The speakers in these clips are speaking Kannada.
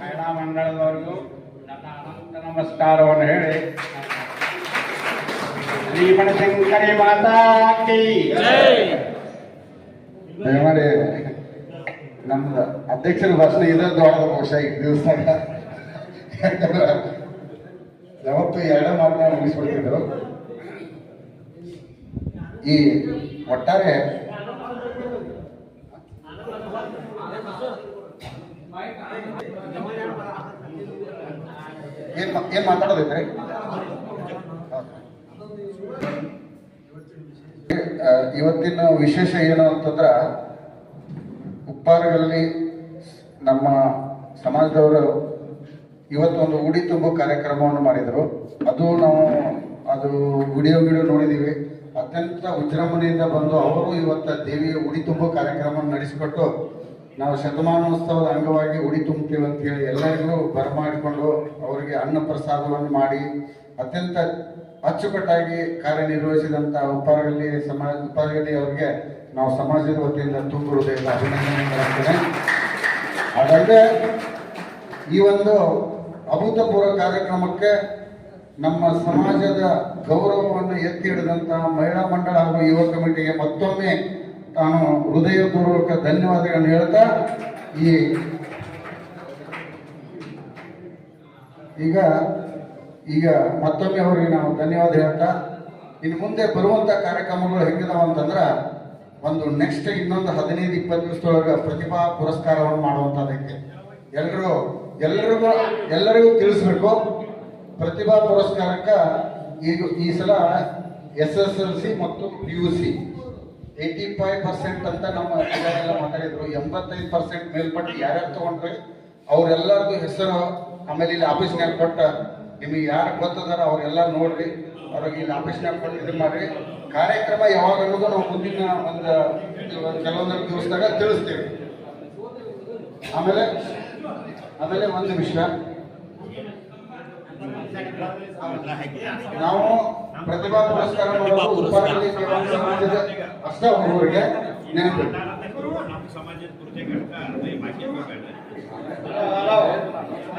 ಮಹಿಳಾ ಮಂಡಳದವರಿಗೂ ನನ್ನ ಅನಂತ ನಮಸ್ಕಾರವನ್ನು ಹೇಳಿ ಶ್ರೀ ಬನಶಂಕರಿ ಮಾತಾ ಕೀ ದಯಮಾಡಿ ನಮ್ದು ಅಧ್ಯಕ್ಷರ ಭಾಷಣ ಇದ ದೊಡ್ಡ ಬಹುಶಃ ಈ ದಿವಸ ಯಾವತ್ತು ಎರಡೇ ಮಾತನ್ನ ಮುಗಿಸ್ಬಿಡ್ತಿದ್ರು. ಈ ಒಟ್ಟಾರೆ ಏನ್ ಮಾತಾಡೋದೈತ್ರಿ? ಇವತ್ತಿನ ವಿಶೇಷ ಏನು ಅಂತಂದ್ರ, ಉಪ್ಪಾರಗಳಲ್ಲಿ ನಮ್ಮ ಸಮಾಜದವರು ಇವತ್ತೊಂದು ಉಡಿ ತುಂಬೋ ಕಾರ್ಯಕ್ರಮವನ್ನು ಮಾಡಿದರು. ಅದು ವಿಡಿಯೋ ನೋಡಿದೀವಿ. ಅತ್ಯಂತ ವಿಜೃಂಭಣೆಯಿಂದ ಬಂದು ಅವರು ಇವತ್ತ ದೇವಿಯ ಉಡಿ ತುಂಬೋ ಕಾರ್ಯಕ್ರಮವನ್ನು ನಡೆಸಿಕೊಟ್ಟು, ನಾವು ಶತಮಾನೋತ್ಸವದ ಅಂಗವಾಗಿ ಉಡಿ ತುಂಬ್ತೀವಿ ಅಂತ ಹೇಳಿ ಎಲ್ಲರಿಗೂ ಬರಮಾಡಿಕೊಂಡು ಅವರಿಗೆ ಅನ್ನ ಪ್ರಸಾದವನ್ನು ಮಾಡಿ ಅತ್ಯಂತ ಅಚ್ಚುಕಟ್ಟಾಗಿ ಕಾರ್ಯನಿರ್ವಹಿಸಿದಂತ ಉಪ್ಪಾರಗಲ್ಲಿ ಅವರಿಗೆ ನಾವು ಸಮಾಜದ ವತಿಯಿಂದ ತುಂಬ ಹೃದಯದ ಅಭಿನಂದನೆ ಮಾಡ್ತೇನೆ. ಹಾಗಾದ್ರೆ ಈ ಒಂದು ಅಭೂತಪೂರ್ವ ಕಾರ್ಯಕ್ರಮಕ್ಕೆ ನಮ್ಮ ಸಮಾಜದ ಗೌರವವನ್ನು ಎತ್ತಿ ಹಿಡಿದಂತಹ ಮಹಿಳಾ ಮಂಡಳ ಹಾಗೂ ಯುವ ಕಮಿಟಿಗೆ ಮತ್ತೊಮ್ಮೆ ತಾನು ಹೃದಯಪೂರ್ವಕ ಧನ್ಯವಾದಗಳನ್ನು ಹೇಳ್ತಾ ಈಗ ಮತ್ತೊಮ್ಮೆ ಅವರಿಗೆ ನಾವು ಧನ್ಯವಾದ ಹೇಳ್ತಾ, ಇನ್ನು ಮುಂದೆ ಬರುವಂತ ಕಾರ್ಯಕ್ರಮಗಳು ಹೆಂಗಿದಾವ ಅಂತಂದ್ರ, ಒಂದು ನೆಕ್ಸ್ಟ್ ಇನ್ನೊಂದು 15-20 ದಿವಸದೊಳಗೆ ಪ್ರತಿಭಾ ಪುರಸ್ಕಾರವನ್ನು ಮಾಡುವಂತದಕ್ಕೆ ಎಲ್ಲರಿಗೂ ತಿಳಿಸ್ಬೇಕು. ಪ್ರತಿಭಾ ಪುರಸ್ಕಾರಕ್ಕ ಈ ಸಲ SSLC ಮತ್ತು PUC 85% ಅಂತ ನಮ್ಮ ಎಲ್ಲ ಮಾತಾಡಿದ್ರು. 85% ಮೇಲ್ಪಟ್ಟು ಯಾರ್ಯಾರು ತಗೊಂಡ್ರೆ ಅವ್ರೆಲ್ಲರಿಗೂ ಹೆಸರು ಆಮೇಲೆ ಇಲ್ಲಿ ಆಫೀಸ್ನಾಗ ಕೊಟ್ಟ, ನಿಮಗೆ ಯಾರು ಗೊತ್ತದಾರ ಅವರೆಲ್ಲ ನೋಡ್ರಿ, ಅವ್ರಿಗೆ ಇಲ್ಲಿ ಆಫೀಸ್ನಾಗ ಕೊಟ್ಟು ಇದು ಮಾಡ್ರಿ. ಕಾರ್ಯಕ್ರಮ ಯಾವಾಗ ಅನ್ನೋದು ನಾವು ಮುಂದಿನ ಕೆಲವೊಂದು ದಿವಸದಾಗ ತಿಳಿಸ್ತೀವಿ. ಆಮೇಲೆ ಒಂದು ವಿಷಯ, ನಾವು ಪ್ರತಿಭಾ ಪುರಸ್ಕಾರ ಮಾಡೋದು ಉಪ್ಪಾರದಲ್ಲಿ ಸಮಾಜದ ಅಷ್ಟೇ ಹುಡುಗರಿಗೆ ನೆನಪು.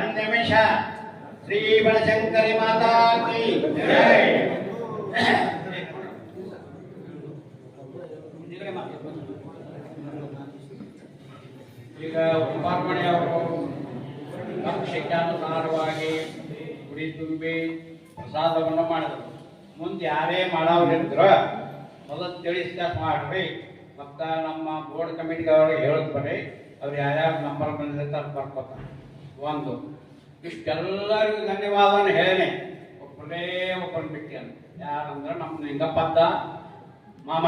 ಒಂದು ನಿಮಿಷ. ಶ್ರೀ ಬನಶಂಕರಿ ಮಾತಾ ಕೀ ಜೈ. ಈಗ ಉಪಾರ್ಮಣಿ ಅವರು ಶಿಕ್ಷಾನುಸಾರವಾಗಿ ಗುಡಿ ತುಂಬಿ ಪ್ರಸಾದವನ್ನು ಮಾಡಿದ್ರು. ಮುಂದೆ ಯಾರೇ ಮಾಡೋರಿದ್ರು ಮೊದಲು ತಿಳಿಸ್ತಾ ಮಾಡ್ರಿ. ಮತ್ತು ನಮ್ಮ ಬೋರ್ಡ್ ಕಮಿಟಿಗೆ ಅವ್ರಿಗೆ ಹೇಳೋದು ಬರ್ರಿ, ಅವ್ರು ಯಾರ್ಯಾರು ನಂಬರ್ ಬಂದಿರ್ತಾರೆ ಬರ್ಕೋತಾರೆ. ಒಂದು ಇಷ್ಟೆಲ್ಲರಿಗೂ ಧನ್ಯವಾದವನ್ನು ಹೇಳೇನೆ. ಒಬ್ಬರು ಬಿಟ್ಟು ಅಂತ ಯಾರಂದ್ರೆ ನಮ್ಮ ನಿಂಗಪ್ಪದ್ದ ಮಾಮ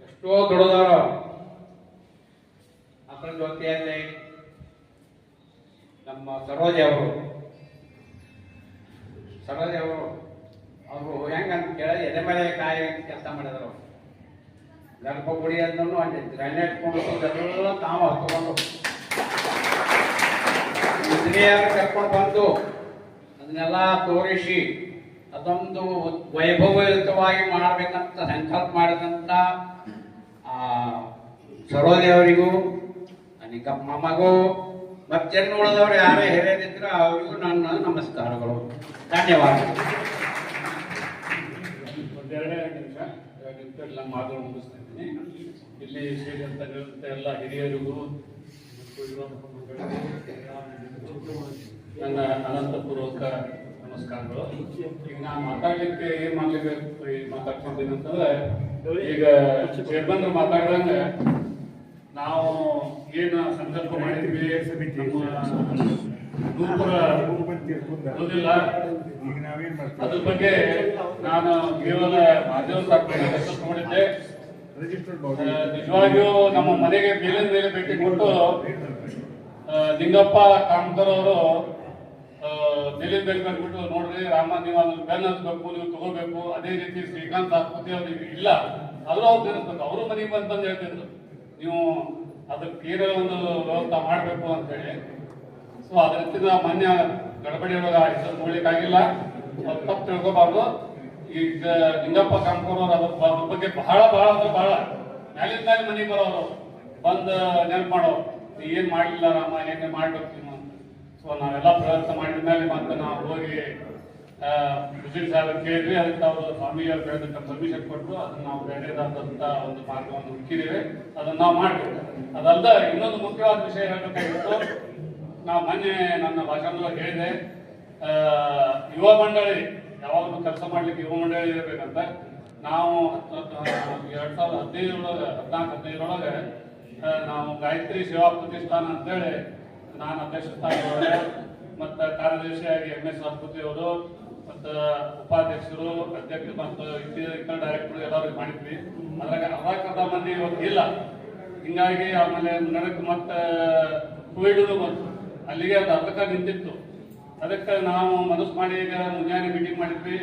ಎಷ್ಟೋ ದೊಡ್ಡದವರು. ಅದರ ಜೊತೆಯಲ್ಲಿ ನಮ್ಮ ಸರೋಜಿ ಅವರು ಹೆಂಗಂತ ಕೇಳಿದ್ರೆ ಎದೆ ಮೇಲೆ ಕಾಯಿ ಕೆಲಸ ಮಾಡಿದ್ರು. ಗರ್ಭಗುಡಿ ಅದನ್ನು ಅಲ್ಲಿ ಗ್ರಾನೈಟ್ ಕೊಂಡು ತಾವು ಹತ್ಕೊಂಡು ಇಂಜಿನಿಯರ್ ಕರ್ಕೊಂಡು ಬಂದು ಅದನ್ನೆಲ್ಲ ತೋರಿಸಿ ಅದೊಂದು ವೈಭವಯುತವಾಗಿ ಮಾಡಬೇಕಂತ ಸಂಕಲ್ಪ ಮಾಡಿದಂತ ಸರೋಜಿ ಅವರಿಗೂ, ನಿಂಗಪ್ಪ ಮಾಮಗೂ, ಮತ್ತೆನ್ನು ಉಳಿದವರು ಯಾರೇ ಹಿರಿಯರಿದ್ರು ಅವರಿಗೂ ನನ್ನ ನಮಸ್ಕಾರಗಳು, ಧನ್ಯವಾದಗಳು. ಒಂದೆರಡೇ ನಿಮಿಷ ಎಲ್ಲ ಮಾತು ಮುಗಿಸ್ತಾ ಇದ್ದೀನಿ. ಇಲ್ಲಿ ಸೇರಿದಂತ ಎಲ್ಲ ಹಿರಿಯರಿಗೂ ನನ್ನ ಅನಂತಪೂರ್ವಕ ನಮಸ್ಕಾರಗಳು. ಈಗ ನಾನು ಮಾತಾಡ್ಲಿಕ್ಕೆ ಏನ್ ಮಾತಾಡ್ಕೊಂಡಿದ್ದೀನಿ ಅಂತಂದ್ರೆ, ಈಗ ಚೇರ್ಮನ್ ಮಾತಾಡಿದಂಗೆ ನಾವು ಏನು ಸಂಕಲ್ಪ ಮಾಡಿದ್ವಿ ಅದ್ರ ಬಗ್ಗೆ ನಾನು ಕೇವಲ ಮಾಧ್ಯಮ ತಗೊಂಡಿದ್ದೆ. ನಿಜವಾಗಿಯೂ ನಮ್ಮ ಮನೆಗೆ ಮೇಲೆ ಭೇಟಿ ಕೊಟ್ಟು ಲಿಂಗಪ್ಪ ಕಾಮಕರ್ ಅವರು ಮೇಲಿನ ಮೇಲೆ ಬಂದ್ಬಿಟ್ಟು, ನೋಡ್ರಿ ರಾಮ, ನೀವು ಅದ್ರ ಬೆನ್ ಹತ್ಬೇಕು, ನೀವು ತಗೋಬೇಕು. ಅದೇ ರೀತಿ ಶ್ರೀಕಾಂತ್ ಆಸ್ಪತ್ರೆ ಅವ್ರಿಗೆ ಇಲ್ಲ, ಆದ್ರೂ ಅವ್ರು ತಿಳಿಸ್ಬೇಕು. ಅವರು ಮನೆಗೆ ಬಂದು ಹೇಳ್ತಿದ್ರು, ನೀವು ಅದಕ್ಕೆ ಏನೋ ಒಂದು ವ್ಯವಸ್ಥೆ ಮಾಡಬೇಕು ಅಂತ ಹೇಳಿ. ಸೊ ಅದರಿಂದ ಮಾನ್ಯ ಗಡಬಡಿ ಒಳಗೆ ನೋಡ್ಲಿಕ್ಕಾಗಿಲ್ಲ, ತಪ್ಪು ತಿಳ್ಕೊಬಾರ್ದು. ಈಗ ಲಿಂಗಪ್ಪ ಕಾಮಕರ್ ಅವರು ಅದ್ರ ಬಗ್ಗೆ ಬಹಳ ಅಂದ್ರೆ ಬಹಳ ಮ್ಯಾಲಿನ ಮೇಲೆ ಮನೆಗೆ ಬರೋರು, ಬಂದು ನೆನಪು ಮಾಡೋರು. ನೀ ಏನ್ ಮಾಡ್ಲಿಲ್ಲ ರಾಮ, ಏನೇ ಮಾಡ್ಬೇಕು ನೀನು. ಸೊ ನಾವೆಲ್ಲ ಪ್ರಯತ್ನ ಮಾಡಿದ ಮೇಲೆ ಮತ್ತೆ ನಾವು ಹೋಗಿ ಸುಶೀಲ್ ಸಾಹೇಬ್ ಕೇಳಿದ್ವಿ. ಅದಕ್ಕೆ ಅವರು ಸ್ವಾಮಿಯವ್ರು ಕೇಳಿದಂತ ಪರ್ಮಿಷನ್ ಕೊಟ್ಟರು. ಅದನ್ನ ನಾವು ಬೇರೆದಾದಂತ ಒಂದು ಮಾರ್ಗವನ್ನು ಹುಡುಕಿದ್ದೇವೆ, ಅದನ್ನ ನಾವು ಮಾಡಬೇಕು. ಅದಲ್ದ ಇನ್ನೊಂದು ಮುಖ್ಯವಾದ ವಿಷಯ ಹೇಳಬೇಕಾಗಿತ್ತು. ನಾವು ಮೊನ್ನೆ ನನ್ನ ಭಾಷಣದಲ್ಲಿ ಹೇಳಿದೆ, ಯುವ ಮಂಡಳಿ ಯಾವಾಗಲೂ ಕೆಲಸ ಮಾಡ್ಲಿಕ್ಕೆ ಯುವ ಮಂಡಳಿ ಇರಬೇಕಂತ. ನಾವು 2015 ನಾವು ಗಾಯತ್ರಿ ಸೇವಾ ಪ್ರತಿಷ್ಠಾನ ಅಂತೇಳಿ ನಾನು ಅಧ್ಯಕ್ಷ ಸ್ಥಾನದೊಳಗೆ ಮತ್ತು ಕಾರ್ಯದರ್ಶಿಯಾಗಿ MS ಆಸ್ಪತ್ರೆ ಅವರು ಮತ್ತು ಉಪಾಧ್ಯಕ್ಷರು, ಅಧ್ಯಕ್ಷರು ಮತ್ತು ಇತರ ಡೈರೆಕ್ಟರ್ ಎಲ್ಲರೂ ಮಾಡಿದ್ವಿ. ಅದ್ರಾಗ ಅರ್ಧ ಮಂದಿ ಇವತ್ತು ಇಲ್ಲ. ಹಿಂಗಾಗಿ ಆಮೇಲೆ ನಡಕ್ಕೆ ಮತ್ತೆ ಕೋವಿಡ್ ಬಂತು, ಅಲ್ಲಿಗೆ ಅದು ಅರ್ಧಕ್ಕ ನಿಂತಿತ್ತು. ಅದಕ್ಕೆ ನಾವು ಮನಸ್ಸು ಮಾಡಿ ಈಗ ಮುಂಜಾನೆ ಮೀಟಿಂಗ್ ಮಾಡಿದ್ವಿ.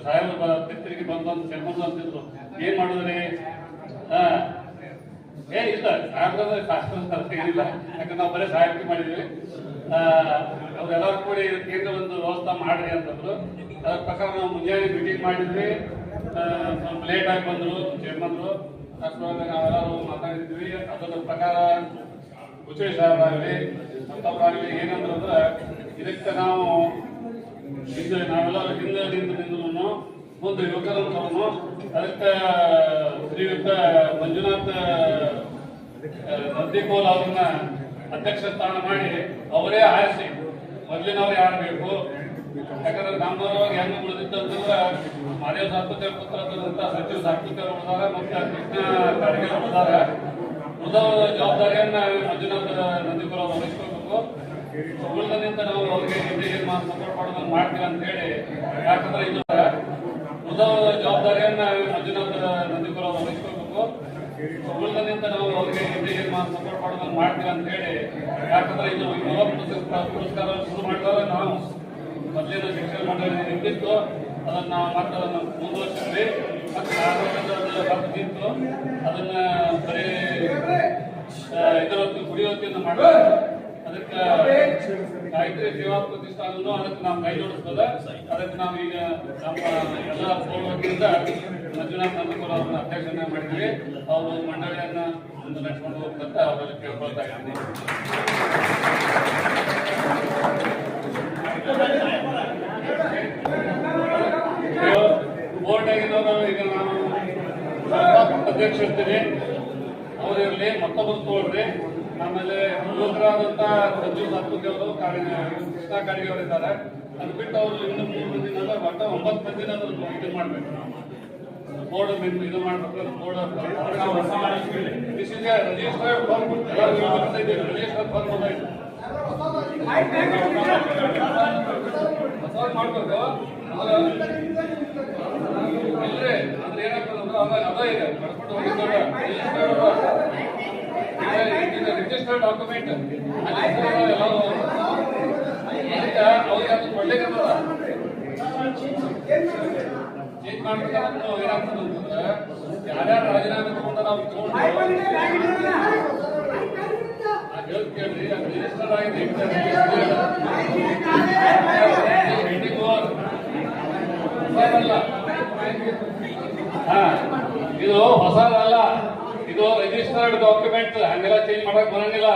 ಸಾಹೇಬರು ತಿರುಗಿ ಬಂದು ಕರ್ಕೊಂಡು ಅಂತಿದ್ರು, ಏನ್ ಮಾಡಿದ್ರಿ? ಏನಿಲ್ಲ ಸಾಹೇಬ್ರ ಶಾಸ್ತ್ರ ಏನಿಲ್ಲ, ಯಾಕಂದ್ರೆ ನಾವು ಬರೀ ಸಹಾಯಕ್ಕೆ ಮಾಡಿದ್ವಿ. ಅವ್ರೆಲ್ಲರೂ ಕೂಡಿ ಕೇಂದ್ರ ಒಂದು ವ್ಯವಸ್ಥೆ ಮಾಡ್ರಿ ಅಂತಂದ್ರು. ಅದ್ರ ಪ್ರಕಾರ ನಾವು ಮುಂಜಾನೆ ಮೀಟಿಂಗ್ ಮಾಡಿದ್ವಿ. ಸ್ವಲ್ಪ ಲೇಟ್ ಆಗಿ ಬಂದ್ರು ಚೇರ್ಮನ್ರು. ಅಷ್ಟರೊಳಗೆ ನಾವೆಲ್ಲರೂ ಮಾತಾಡಿದ್ವಿ. ಅದರ ಪ್ರಕಾರ ಉಚ್ಚಳಿ ಸಾಹೇಬ್ ಆಗಲಿ ಮತ್ತೊಬ್ಬರಾಗಲಿ ಏನಂದ್ರೆ, ಇದಕ್ಕೆ ನಾವು ನಾವೆಲ್ಲರೂ ಹಿಂದಿನಿಂದಲೂ ಮುಂದೆ ಯುವಕರನ್ನು ಅದಕ್ಕೆ ಶ್ರೀಯುತ ಮಂಜುನಾಥ್ ನಂದಿಕೋಲ್ ಅವ್ರನ್ನ ಅಧ್ಯಕ್ಷ ಸ್ಥಾನ ಮಾಡಿ ಅವರೇ ಆರಿಸಿ ಮೊದಲಿನವ್ರು ಯಾರು ಬೇಕು. ಯಾಕಂದ್ರೆ ನಮ್ಮದರೊಳಗೆ ಹೆಂಗೆ ಉಳಿದಿತ್ತು ಅಂತಂದ್ರೆ, ಮಾದೇವ್ ಸಾತ್ವಿಕ ಪುತ್ರದಂತ ಸಚಿವ ಸಾತ್ವಿಕ ಉಳಿದಾರ ಮತ್ತು ಕೃಷ್ಣ ಕಾರಿಗೆ ಉಳಿದಾರ. ಉಳಿದ ಜವಾಬ್ದಾರಿಯನ್ನ ಮಂಜುನಾಥ್ ನಂದಿಕೋಲ್ ಅವರು ವಹಿಸ್ಕೋಬೇಕು. ಉಳಿದನಿಂದ ನಾವು ಅವ್ರಿಗೆ ಸಪೋರ್ಟ್ ಮಾಡೋದನ್ನು ಮಾಡ್ತೀವಿ ಅಂತ ಹೇಳಿ. ಯಾಕಂದ್ರೆ ಇದು ಉಳಿದ ಜವಾಬ್ದಾರಿಯನ್ನ ಮಂಜುನಾಥ್ ನಂದಿಕೋಲ್ ಅವರು ವಹಿಸ್ಕೋಬೇಕು. ಉಳಿದನಿಂದ ನಾವು ಅವ್ರಿಗೆ ಸಪೋರ್ಟ್ ಮಾಡೋದನ್ನು ಮಾಡ್ತೀವಿ ಅಂತ ಹೇಳಿ. ಯಾಕಂದ್ರೆ ಇದು ಯುವ ಪುರಸ್ಕಾರ ಶುರು ಮಾಡಿದಾಗ ನಾವು ಮೊದಲಿನ ಶಿಕ್ಷಣ ಮಂಡಳಿ ನಿಂತಿತ್ತು, ಅದನ್ನ ನಾವು ಮತ್ತೆ ಅದನ್ನು ಮುಂದುವರಿಸಿದ್ವಿ. ಮತ್ತೆ ನಿಂತು ಅದನ್ನ ಬರೀ ಇದರೊತ್ತು ಕುಡಿಯೋತ್ತಿಂದ ಮಾಡ್ತಾರೆ. ಅದಕ್ಕೆ ಗಾಯತ್ರಿ ಸೇವಾ ಪ್ರತಿಷ್ಠಾನನು ಅದಕ್ಕೆ ನಾವು ಕೈ ಜೋಡಿಸ್ತದೆ. ಅದಕ್ಕೆ ನಾವು ಈಗ ನಮ್ಮ ಎಲ್ಲ ಪೂರ್ವಕರಿಂದ ಮಂಜುನಾಥ್ ನಂದಿಕೋಲ್ ಅವ್ರನ್ನ ಅಧ್ಯಕ್ಷನ ಮಾಡಿದ್ವಿ. ಅವರು ಮಂಡಳಿಯನ್ನ ಮುಂದೆ ನಡೆಸ್ಕೊಂಡು ಹೋಗ್ತಂತ ಅವರಲ್ಲಿ ಕೇಳ್ಕೊಳ್ತಾ ಇದ್ದೀನಿ. ಬೋರ್ಡ್ ಆಗಿದ್ದವರು ಈಗ ನಾನು ಅಧ್ಯಕ್ಷ ಇರ್ತೀನಿ, ಅವರಿರಲಿ, ಮತ್ತೊಬ್ಬರು ತಗೊಳ್ರಿ. ಆಮೇಲೆ ಯುವಕರಾದಂತ ಸಂಜೀವ್ ಸಾತ್ವಿಕ ಅವರು ಕೃಷ್ಣ ಕಾಡಿಗೆ ಅವರು ಇದ್ದಾರೆ. ಅದು ಬಿಟ್ಟು ಅವರು ಇನ್ನು 3 ಮಂದಿನ ಒಟ್ಟು 9 ಮಂದಿನ ಇದು ಮಾಡ್ಬೇಕು. ಬೋರ್ಡ್ ಇದು ಮಾಡ್ಬೇಕು. Board registered form registered form ಬಂದಾಯ್ತು ಮಾಡ್ಬೇಕು. ಇಲ್ರಿ ಅಂದ್ರೆ ಏನಾಗ್ತದೆ ಅದ ಇದೆ ಕರ್ಕೊಂಡು ಹೋಗಿದ್ದಾರೆ ರಿಜಿಸ್ಟರ್ಡ್ ಡಾಕ್ಯುಮೆಂಟ್ ಎಲ್ಲರೂ ಅವ್ರಿಗೆ ಅದು ಒಳ್ಳೆಯ ಚೇಂಜ್ ಮಾಡ್ಬೇಕಾದ್ರೆ ಏನಾಗ್ತದೆ ಅಂತಂದ್ರೆ, ಯಾರ್ಯಾರು ರಾಜೀನಾಮೆ ತಗೊಂಡ ನಾವು ಕೇಳ್ರಿ, ಅದು ರಿಜಿಸ್ಟರ್ ಆಗಿದೆ. ಇದು ಹೊಸದಲ್ಲ, ಇದು ರಿಜಿಸ್ಟರ್ಡ್ ಡಾಕ್ಯುಮೆಂಟ್. ಹಂಗೆಲ್ಲ ಚೇಂಜ್ ಮಾಡಕ್ ಬರಂಗಿಲ್ಲ.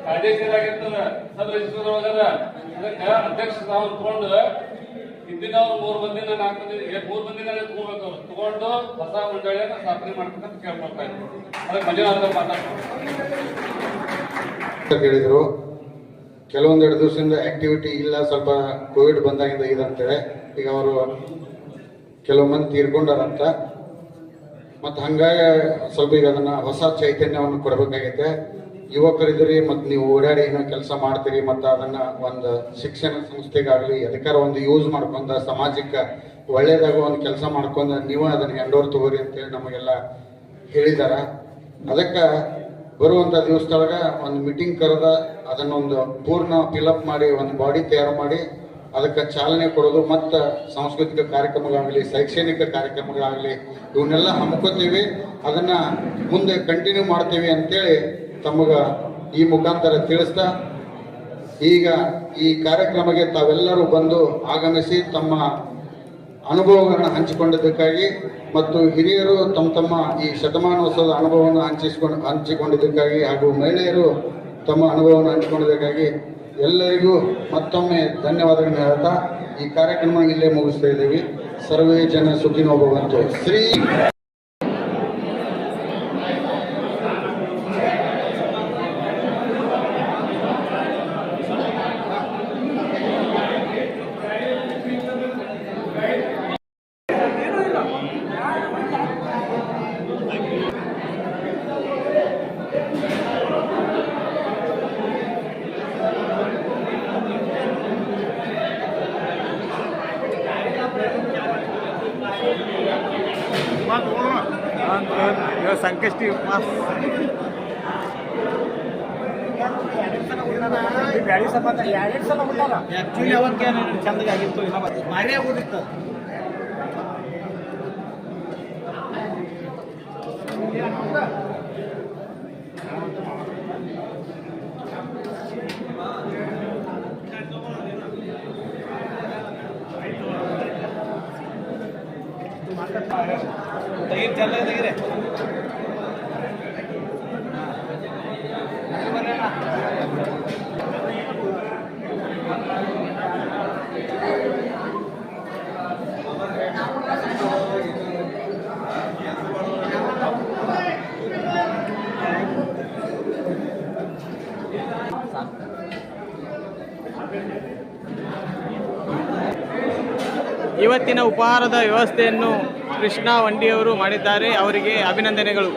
ಕಾಯ್ದೆಶೀಲಾಗಿರ್ತದ, ಸಬ್ ರಿಜಿಸ್ಟರ್ ಒಳಗದ. ಅದಕ್ಕೆ ಅಧ್ಯಕ್ಷ ನಾವು ತಗೊಂಡು ಹಿಂದಿನವ್ರು 3 ಮಂದಿನ 4 ಮಂದಿ 3 ಮಂದಿನ ತಗೋಬೇಕು. ಅವ್ರು ತಗೊಂಡು ಹೊಸ ಮಂಡಳಿಯನ್ನ ಸ್ಥಾಪನೆ ಮಾಡ್ಬೇಕಂತ ಕೇಳ್ಕೊಳ್ತಾ ಇದ್ರು. ಅದಕ್ಕೆ ಮಂಜುನಾಥ ಹೇಳಿದ್ರು. ಕೆಲವೊಂದೆರಡು ದಿವಸದಿಂದ ಆಕ್ಟಿವಿಟಿ ಇಲ್ಲ, ಸ್ವಲ್ಪ ಕೋವಿಡ್ ಬಂದಾಗಿಂದ ಇದಂತೇಳಿ. ಈಗ ಅವರು ಕೆಲವು ಮಂದಿ ತೀರ್ಕೊಂಡಾರಂತ. ಮತ್ತು ಹಂಗಾಗಿ ಸ್ವಲ್ಪ ಈಗ ಅದನ್ನ ಹೊಸ ಚೈತನ್ಯವನ್ನು ಕೊಡಬೇಕಾಗೈತೆ. ಯುವಕರಿದ್ರಿ ಮತ್ತು ನೀವು ಓಡಾಡಿ ಏನೋ ಕೆಲಸ ಮಾಡ್ತೀರಿ, ಮತ್ತು ಅದನ್ನ ಒಂದು ಶಿಕ್ಷಣ ಸಂಸ್ಥೆಗಾಗಲಿ ಅದಕ್ಕಾರ ಒಂದು ಯೂಸ್ ಮಾಡ್ಕೊಂಡ ಸಮಾಜಕ್ಕೆ ಒಳ್ಳೇದಾಗ ಒಂದು ಕೆಲಸ ಮಾಡ್ಕೊಂಡು ನೀವು ಅದನ್ನ ಎಂಡೋರ್ ತಗೋರಿ ಅಂತೇಳಿ ನಮಗೆಲ್ಲ ಹೇಳಿದಾರ. ಅದಕ್ಕೆ ಬರುವಂಥ ದಿವಸದೊಳಗ ಒಂದು ಮೀಟಿಂಗ್ ಕರೆದ ಅದನ್ನೊಂದು ಪೂರ್ಣ ಫಿಲಪ್ ಮಾಡಿ ಒಂದು ಬಾಡಿ ತಯಾರು ಮಾಡಿ ಅದಕ್ಕೆ ಚಾಲನೆ ಕೊಡೋದು. ಮತ್ತು ಸಾಂಸ್ಕೃತಿಕ ಕಾರ್ಯಕ್ರಮಗಳಾಗಲಿ ಶೈಕ್ಷಣಿಕ ಕಾರ್ಯಕ್ರಮಗಳಾಗಲಿ ಇವನ್ನೆಲ್ಲ ಹಮ್ಕೋತೀವಿ. ಅದನ್ನ ಮುಂದೆ ಕಂಟಿನ್ಯೂ ಮಾಡ್ತೀವಿ ಅಂತೇಳಿ ತಮಗ ಈ ಮುಖಾಂತರ ತಿಳಿಸ್ತಾ, ಈಗ ಈ ಕಾರ್ಯಕ್ರಮಕ್ಕೆ ತಾವೆಲ್ಲರೂ ಬಂದು ಆಗಮಿಸಿ ತಮ್ಮ ಅನುಭವಗಳನ್ನು ಹಂಚಿಕೊಂಡಿದ್ದಕ್ಕಾಗಿ ಮತ್ತು ಹಿರಿಯರು ತಮ್ಮ ಈ ಶತಮಾನೋತ್ಸವದ ಅನುಭವವನ್ನು ಹಂಚಿಕೊಂಡಿದ್ದಕ್ಕಾಗಿ ಹಾಗೂ ಮಹಿಳೆಯರು ತಮ್ಮ ಅನುಭವವನ್ನು ಹಂಚಿಕೊಳ್ಳೋದಕ್ಕಾಗಿ ಎಲ್ಲರಿಗೂ ಮತ್ತೊಮ್ಮೆ ಧನ್ಯವಾದಗಳನ್ನು ಹೇಳ್ತಾ ಈ ಕಾರ್ಯಕ್ರಮ ಇಲ್ಲೇ ಮುಗಿಸ್ತಾ ಇದ್ದೀವಿ. ಸರ್ವೇ ಜನ ಸುಖಿನೋ ಭವಂತು. ಶ್ರೀ ಸಂಕಷ್ಟಿ ಬ್ಯಾಳಿ ಸಂಬಂಧ ಎರಡು ಸಲ ಬಿಟ್ಟಾರ ಆ್ಯಕ್ಚುಲಿ ಅವಕ್ಕೆ ಚಂದಗೆ ಆಗಿತ್ತು ಮಾರೇ ಆಗೋದಿತ್ತು. ತೆಗೀರಿ ಚಲ್ಲ ತೆಗೀರಿ. ಇವತ್ತಿನ ಉಪಹಾರದ ವ್ಯವಸ್ಥೆಯನ್ನು ಕೃಷ್ಣ ವಂಡಿಯವರು ಮಾಡಿದ್ದಾರೆ. ಅವರಿಗೆ ಅಭಿನಂದನೆಗಳು.